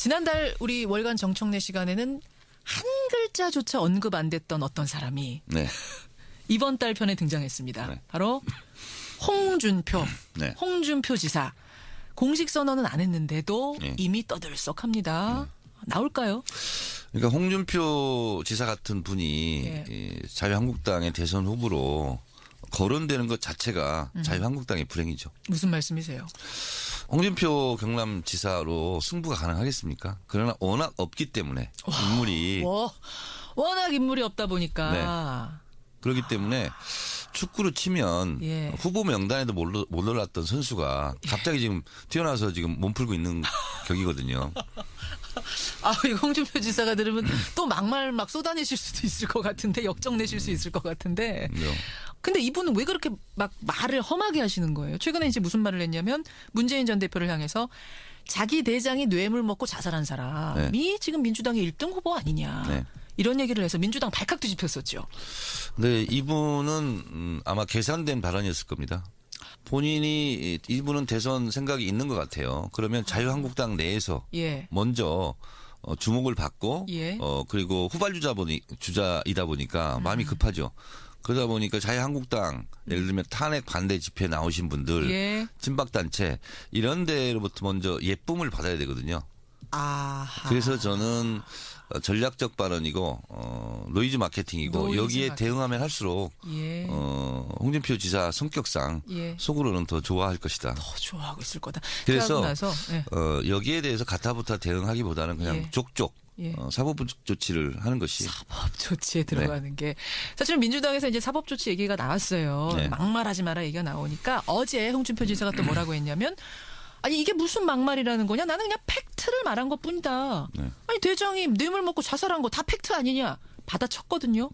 지난달 우리 월간 정청래 시간에는 한 글자조차 언급 안 됐던 어떤 사람이 네. 이번 달 편에 등장했습니다. 네. 바로 홍준표. 네. 홍준표 지사. 공식 선언은 안 했는데도 네. 이미 떠들썩합니다. 나올까요? 그러니까 홍준표 지사 같은 분이 이 자유한국당의 대선 후보로 거론되는 것 자체가 자유한국당의 불행이죠. 무슨 말씀이세요? 홍준표 경남지사로 승부가 가능하겠습니까? 그러나 워낙 없기 때문에 인물이 워낙 인물이 없다 보니까. 그렇기 때문에 축구로 치면 예. 후보 명단에도 못 올랐던 선수가 갑자기 지금 튀어나와서 지금 몸풀고 있는 격이거든요. 아, 이 홍준표 지사가 들으면 또 막말 막 쏟아내실 수도 있을 것 같은데, 역정내실 수 있을 것 같은데. 근데 이분은 왜 그렇게 막 말을 험하게 하시는 거예요? 최근에 이제 무슨 말을 했냐면 문재인 전 대표를 향해서 자기 대장이 뇌물 먹고 자살한 사람이 지금 민주당의 1등 후보 아니냐. 네. 이런 얘기를 해서 민주당 발칵 뒤집혔었죠. 네, 이분은 아마 계산된 발언이었을 겁니다. 본인이 이분은 대선 생각이 있는 것 같아요. 그러면 자유한국당 내에서 먼저 주목을 받고 그리고 주자이다 보니까 마음이 급하죠. 그러다 보니까 자유한국당 예를 들면 탄핵 반대 집회 나오신 분들 친박단체 이런 데로부터 먼저 예쁨을 받아야 되거든요. 아하. 그래서 저는 전략적 발언이고 노이즈 마케팅이고 여기에 대응하면 할수록 홍준표 지사 성격상 속으로는 더 좋아할 것이다. 더 좋아하고 있을 거다. 그래서 여기에 대해서 가타부타 대응하기보다는 그냥 족족 사법 조치를 하는 것이 사법 조치에 들어가는 게 사실 민주당에서 이제 사법 조치 얘기가 나왔어요. 막말하지 마라 얘기가 나오니까 어제 홍준표 지사가 또 뭐라고 했냐면 아니 이게 무슨 막말이라는 거냐? 나는 그냥 팩트를 말한 것뿐이다. 아니 대장이 뇌물 먹고 자살한 거 다 팩트 아니냐? 받아쳤거든요.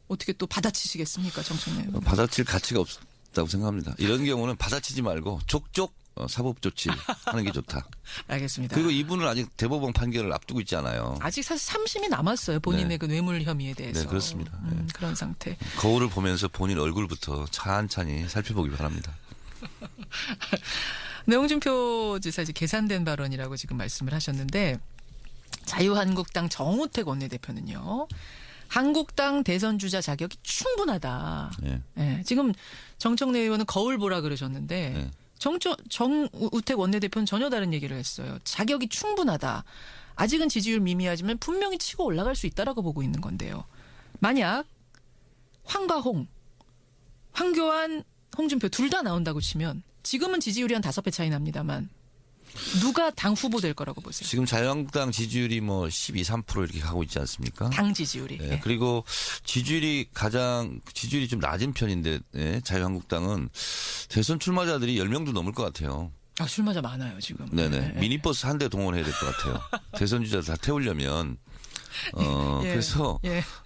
어떻게 또 받아치시겠습니까, 정청래? 받아칠 가치가 없다고 생각합니다. 이런 경우는 받아치지 말고 족족 사법 조치 하는 게 좋다. 알겠습니다. 그리고 이분은 아직 대법원 판결을 앞두고 있잖아요. 아직 사실 3심이 남았어요. 본인의 그 뇌물 혐의에 대해서. 네, 그렇습니다. 그런 상태. 거울을 보면서 본인 얼굴부터 찬찬히 살펴보기 바랍니다. 네, 홍준표 지사 이제 계산된 발언이라고 지금 말씀을 하셨는데 자유한국당 정우택 원내대표는요. 한국당 대선 주자 자격이 충분하다. 지금 정청래 의원은 거울 보라 그러셨는데 정우택 원내대표는 전혀 다른 얘기를 했어요. 자격이 충분하다. 아직은 지지율 미미하지만 분명히 치고 올라갈 수 있다라고 보고 있는 건데요. 만약 황과 황교안, 홍준표 둘 다 나온다고 치면 지금은 지지율이 한 5배 차이 납니다만 누가 당 후보 될 거라고 보세요? 지금 자유한국당 지지율이 뭐 12, 3% 이렇게 가고 있지 않습니까? 당 지지율이. 그리고 지지율이 좀 낮은 편인데 자유한국당은 대선 출마자들이 10명도 넘을 것 같아요. 아, 출마자 많아요 지금. 네네. 미니버스 한 대 동원해야 될 것 같아요. 대선 주자 다 태우려면. 그래서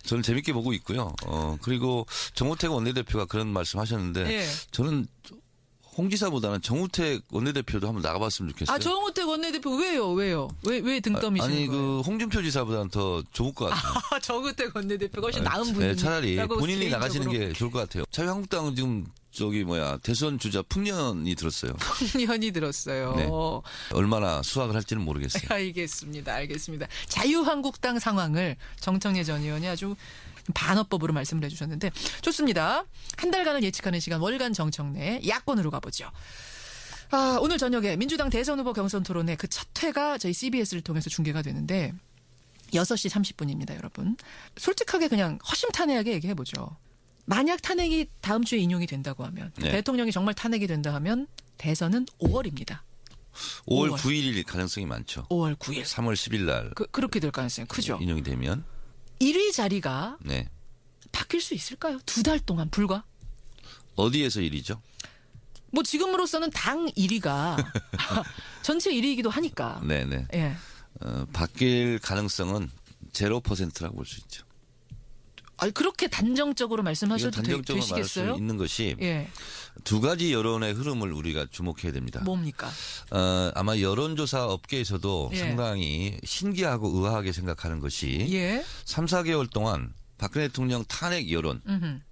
저는 재밌게 보고 있고요. 그리고 정우택 원내대표가 그런 말씀하셨는데 저는 홍 지사보다는 정우택 원내대표도 한번 나가봤으면 좋겠어요. 아, 정우택 원내대표 왜요? 왜 등 떠미시는 아니, 거예요? 홍준표 지사보다는 더 좋을 것 같아요. 정우택 원내대표가 훨씬 나은 분이. 차라리 본인이 나가시는 게 좋을 것 같아요. 자유한국당은 지금 대선 주자 풍년이 들었어요. 풍년이 들었어요. 얼마나 수확을 할지는 모르겠어요. 알겠습니다. 자유한국당 상황을 정청래 전 의원이 아주 반어법으로 말씀을 해주셨는데 좋습니다. 한 달간을 예측하는 시간 월간 정청래 야권으로 가보죠. 오늘 저녁에 민주당 대선 후보 경선 토론회 그 첫 회가 저희 CBS를 통해서 중계가 되는데 6시 30분입니다. 여러분. 솔직하게 그냥 허심탄회하게 얘기해보죠. 만약 탄핵이 다음 주에 인용이 된다고 하면 대통령이 정말 탄핵이 된다 하면 대선은 5월입니다. 5월 9일일 가능성이 많죠. 5월 9일. 3월 10일 날. 그렇게 될 가능성이 크죠. 인용이 되면. 1위 자리가 바뀔 수 있을까요? 2달 동안 불과. 어디에서 1위죠? 뭐 지금으로서는 당 1위가 전체 1위이기도 하니까. 네네. 바뀔 가능성은 0%라고 볼 수 있죠. 아니 그렇게 단정적으로 말씀하셔도 단정적으로 되시겠어요? 말할 수 있는 것이 두 가지 여론의 흐름을 우리가 주목해야 됩니다. 뭡니까? 아마 여론조사 업계에서도 상당히 신기하고 의아하게 생각하는 것이 3, 4개월 동안 박근혜 대통령 탄핵 여론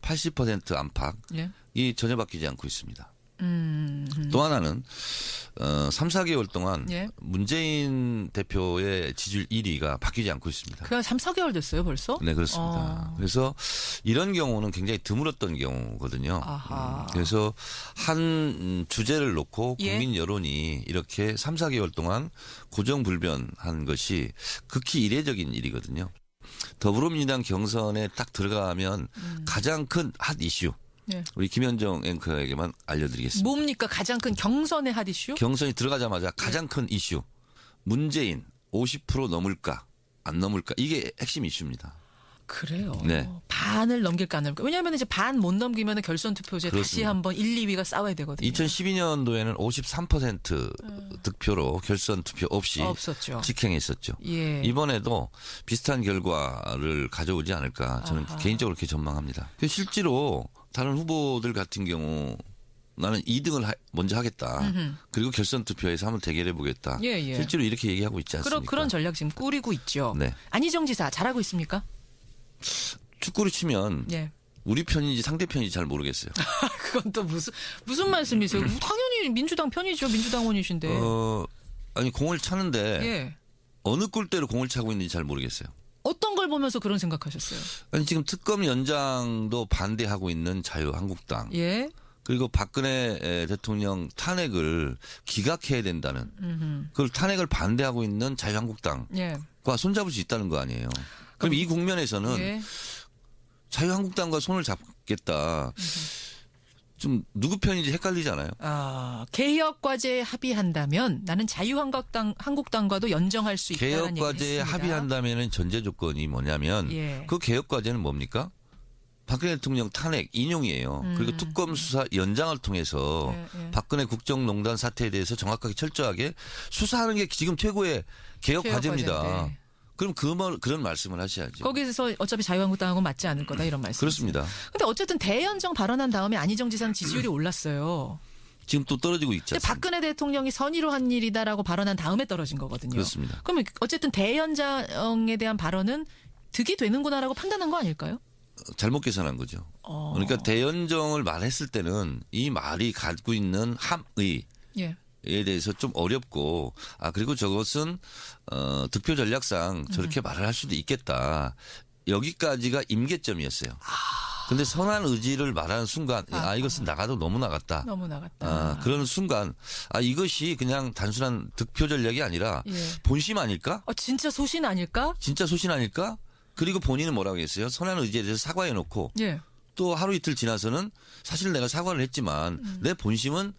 80% 안팎이 전혀 바뀌지 않고 있습니다. 또 하나는 3, 4개월 동안 예. 문재인 대표의 지지율 1위가 바뀌지 않고 있습니다. 그냥 3, 4개월 됐어요, 벌써? 네, 그렇습니다. 그래서 이런 경우는 굉장히 드물었던 경우거든요. 그래서 한 주제를 놓고 국민 여론이 이렇게 3, 4개월 동안 고정불변한 것이 극히 이례적인 일이거든요. 더불어민주당 경선에 딱 들어가면 가장 큰 핫 이슈. 네. 우리 김현정 앵커에게만 알려드리겠습니다. 뭡니까? 가장 큰 경선의 핫 이슈? 경선이 들어가자마자 가장 큰 이슈. 문재인 50% 넘을까 안 넘을까 이게 핵심 이슈입니다. 그래요. 네. 반을 넘길까 안 넘길까. 왜냐하면 이제 반 못 넘기면 결선 투표제 다시 한번 1, 2위가 싸워야 되거든요. 2012년도에는 53% 득표로 결선 투표 없이 없었죠. 직행했었죠. 예. 이번에도 비슷한 결과를 가져오지 않을까 저는 개인적으로 그렇게 전망합니다. 실제로 다른 후보들 같은 경우 나는 2등을 먼저 하겠다. 그리고 결선 투표에서 한번 대결해 보겠다. 예. 실제로 이렇게 얘기하고 있지 않습니까? 그런 전략 지금 꾸리고 있죠. 네. 안희정 지사 잘하고 있습니까? 축구를 치면 우리 편인지 상대편인지 잘 모르겠어요. 그건 또 무슨 말씀이세요? 당연히 민주당 편이죠. 민주당원이신데. 아니 공을 차는데 어느 골대로 공을 차고 있는지 잘 모르겠어요. 어떤 걸 보면서 그런 생각하셨어요? 아니 지금 특검 연장도 반대하고 있는 자유한국당. 그리고 박근혜 대통령 탄핵을 기각해야 된다는 그걸 탄핵을 반대하고 있는 자유한국당과 손잡을 수 있다는 거 아니에요. 그럼 이 국면에서는 자유한국당과 손을 잡겠다. 좀 누구 편인지 헷갈리잖아요. 개혁과제에 합의한다면 나는 자유한국당과도 연정할 수 있다는 얘기를 했습니다. 개혁과제에 합의한다면 전제 조건이 뭐냐면 그 개혁과제는 뭡니까? 박근혜 대통령 탄핵 인용이에요. 그리고 특검 수사 연장을 통해서 박근혜 국정농단 사태에 대해서 정확하게 철저하게 수사하는 게 지금 최고의 개혁 과제입니다. 그럼 그런 말씀을 하셔야죠. 거기서 어차피 자유한국당하고 맞지 않을 거다 이런 말씀. 그렇습니다. 근데 어쨌든 대연정 발언한 다음에 안희정 지사는 지지율이 올랐어요. 지금 또 떨어지고 있지 않습니까? 박근혜 대통령이 선의로 한 일이다라고 발언한 다음에 떨어진 거거든요. 그렇습니다. 그러면 어쨌든 대연정에 대한 발언은 득이 되는구나라고 판단한 거 아닐까요? 잘못 계산한 거죠. 그러니까 대연정을 말했을 때는 이 말이 갖고 있는 함의 에 대해서 좀 어렵고 그리고 저것은 득표 전략상 저렇게 말을 할 수도 있겠다. 여기까지가 임계점이었어요. 근데 선한 의지를 말하는 순간 이것은 나가도 너무 나갔다. 그런 순간 이것이 그냥 단순한 득표 전략이 아니라 본심 아닐까? 진짜 소신 아닐까? 진짜 소신 아닐까? 그리고 본인은 뭐라고 했어요? 선한 의지에 대해서 사과해놓고 또 하루 이틀 지나서는 사실 내가 사과를 했지만 내 본심은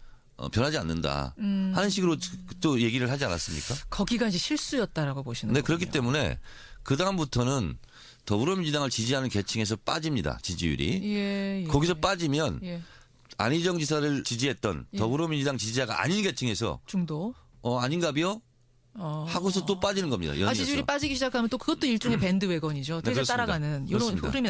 변하지 않는다 하는 식으로 또 얘기를 하지 않았습니까? 거기가 이제 실수였다라고 보시는 거예요. 네, 그렇기 때문에 그 다음부터는 더불어민주당을 지지하는 계층에서 빠집니다. 지지율이. 거기서 빠지면 안희정 지사를 지지했던 더불어민주당 지지자가 아닌 계층에서 중도 아닌가비요? 하고서 또 빠지는 겁니다. 지지율이 빠지기 시작하면 또 그것도 일종의 밴드웨건이죠. 대세 따라가는 이런 흐름이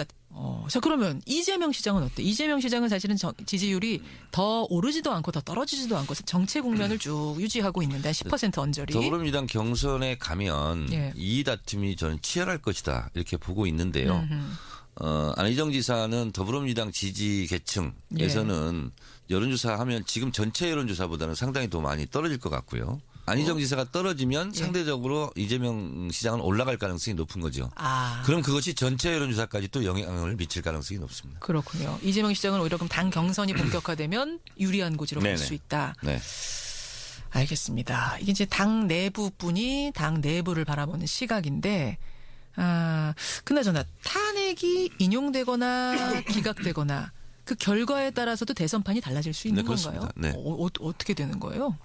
자, 그러면 이재명 시장은 어때? 이재명 시장은 사실은 지지율이 더 오르지도 않고 더 떨어지지도 않고 정체 국면을 쭉 유지하고 있는데 10% 언저리. 더불어민주당 경선에 가면 이 다툼이 저는 치열할 것이다 이렇게 보고 있는데요. 안희정 지사는 더불어민주당 지지 계층에서는 여론조사하면 지금 전체 여론조사보다는 상당히 더 많이 떨어질 것 같고요. 안희정 지사가 떨어지면 상대적으로 이재명 시장은 올라갈 가능성이 높은 거죠. 그럼 그것이 전체 여론조사까지 또 영향을 미칠 가능성이 높습니다. 그렇군요. 이재명 시장은 오히려 그럼 당 경선이 본격화되면 유리한 고지로 갈 수 있다. 네. 알겠습니다. 이게 이제 당 내부뿐이 당 내부를 바라보는 시각인데 그나저나 탄핵이 인용되거나 기각되거나 그 결과에 따라서도 대선판이 달라질 수 있는 건가요? 네. 어떻게 되는 거예요?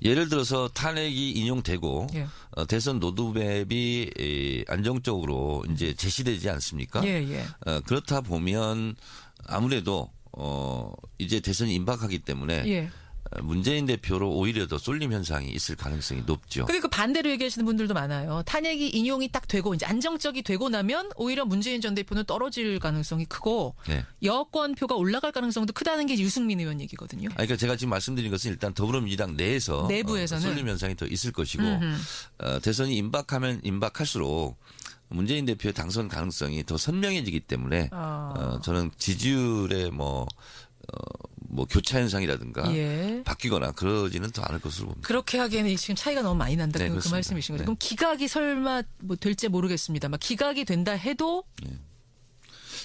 예를 들어서 탄핵이 인용되고 대선 로드맵이 안정적으로 이제 제시되지 않습니까? 그렇다 보면 아무래도 이제 대선이 임박하기 때문에 문재인 대표로 오히려 더 쏠림 현상이 있을 가능성이 높죠. 그러니까 반대로 얘기하시는 분들도 많아요. 탄핵이 인용이 딱 되고 이제 안정적이 되고 나면 오히려 문재인 전 대표는 떨어질 가능성이 크고 여권표가 올라갈 가능성도 크다는 게 유승민 의원 얘기거든요. 그러니까 제가 지금 말씀드린 것은 일단 더불어민주당 내부에서는 쏠림 현상이 더 있을 것이고 대선이 임박하면 임박할수록 문재인 대표의 당선 가능성이 더 선명해지기 때문에 저는 지지율의 뭐 교차 현상이라든가 바뀌거나 그러지는 또 않을 것으로 봅니다. 그렇게 하기에는 지금 차이가 너무 많이 난다. 네, 그 말씀이신 거죠. 네. 그럼 기각이 설마 뭐 될지 모르겠습니다. 막 기각이 된다 해도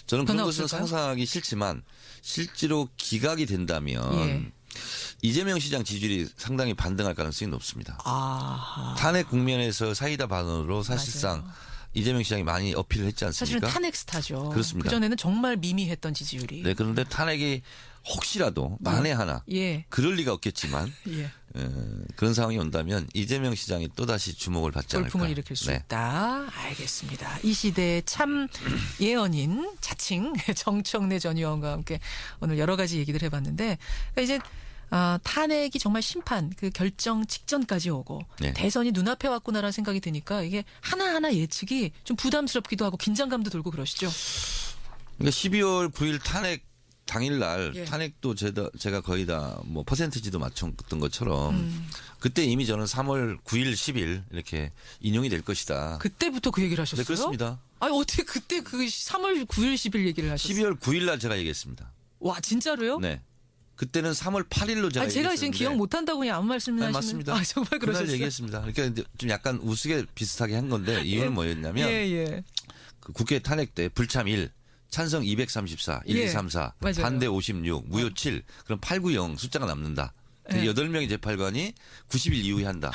저는 그런 것은 상상하기 싫지만 실제로 기각이 된다면 이재명 시장 지지율이 상당히 반등할 가능성이 높습니다. 탄핵 국면에서 사이다 반으로 사실상 맞아요. 이재명 시장이 많이 어필을 했지 않습니까? 사실은 탄핵 스타죠. 그렇습니다. 그전에는 정말 미미했던 지지율이. 네, 그런데 탄핵이 혹시라도 만에 하나 그럴 리가 없겠지만 그런 상황이 온다면 이재명 시장이 또다시 주목을 받지 않을까. 돌풍을 일으킬 수 있다. 알겠습니다. 이 시대의 참 예언인 자칭 정청래 전 의원과 함께 오늘 여러 가지 얘기를 해봤는데 그러니까 이제 탄핵이 정말 심판 그 결정 직전까지 오고 대선이 눈앞에 왔구나라는 생각이 드니까 이게 하나하나 예측이 좀 부담스럽기도 하고 긴장감도 들고 그러시죠. 그러니까 12월 9일 탄핵 당일날 탄핵도 제가 거의 다 뭐 퍼센티지도 맞췄던 것처럼 그때 이미 저는 3월 9일 10일 이렇게 인용이 될 것이다. 그때부터 그 얘기를 하셨어요? 네, 그렇습니다. 아니 어떻게 그때 그 3월 9일 10일 얘기를 하셨어요? 12월 9일 날 제가 얘기했습니다. 와 진짜로요? 네. 그때는 3월 8일로 제가 제가 지금 기억 못한다고 그냥 아무 말씀 하시는. 맞습니다. 정말 그러셨어요? 그날 얘기했습니다. 그러니까 좀 약간 우스개 비슷하게 한 건데 이유는 뭐였냐면 그 국회 탄핵 때 불참 1. 찬성 234, 1, 2, 3, 4, 반대 56, 무효 7, 그럼 8, 9, 0 숫자가 남는다. 8명의 재판관이 90일 이후에 한다.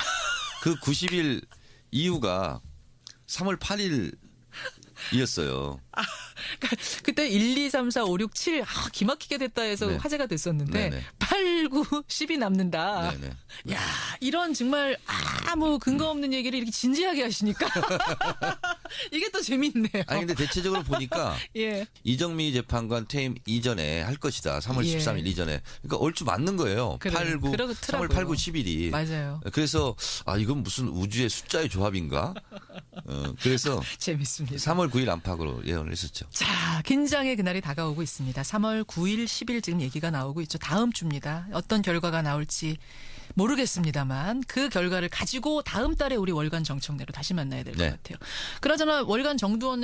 그 90일 이후가 3월 8일이었어요. 그때 1, 2, 3, 4, 5, 6, 7 기막히게 됐다 해서 화제가 됐었는데 8, 9, 10이 남는다. 야 이런 정말 아무 근거 없는 얘기를 이렇게 진지하게 하시니까 이게 또 재밌네요. 아니 근데 대체적으로 보니까 이정미 재판관 퇴임 이전에 할 것이다. 3월 13일 이전에. 그러니까 얼추 맞는 거예요. 8, 9, 3월 8, 9, 10일이. 맞아요. 그래서 이건 무슨 우주의 숫자의 조합인가? 그래서 재밌습니다. 3월 9일 안팎으로 예언을 했었죠. 자, 긴장의 그날이 다가오고 있습니다. 3월 9일, 10일 지금 얘기가 나오고 있죠. 다음 주입니다. 어떤 결과가 나올지 모르겠습니다만 그 결과를 가지고 다음 달에 우리 월간 정청래로 다시 만나야 될 것 같아요. 그러잖아 월간 정두원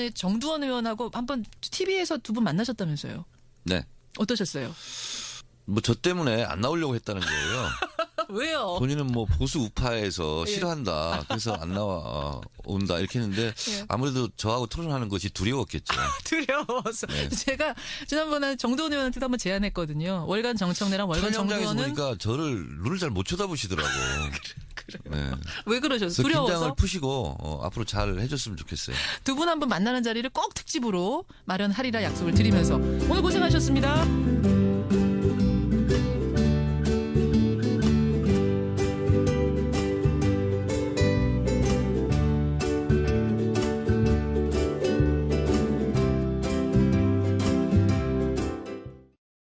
의원하고 한번 TV에서 두 분 만나셨다면서요. 네. 어떠셨어요? 뭐 저 때문에 안 나오려고 했다는 거예요. 왜요? 본인은 뭐 보수 우파에서 싫어한다. 그래서 안 온다 이렇게 했는데 아무래도 저하고 토론하는 것이 두려웠겠죠. 두려워서. 제가 지난번에 정두원 의원한테도 한번 제안했거든요. 월간 정청래랑 월간 정두원은. 보니까 저를 눈을 잘 못 쳐다보시더라고. 그래요. 왜 그러셨어요? 두려워서? 긴장을 푸시고 앞으로 잘 해줬으면 좋겠어요. 두 분 한번 만나는 자리를 꼭 특집으로 마련하리라 약속을 드리면서 오늘 고생하셨습니다.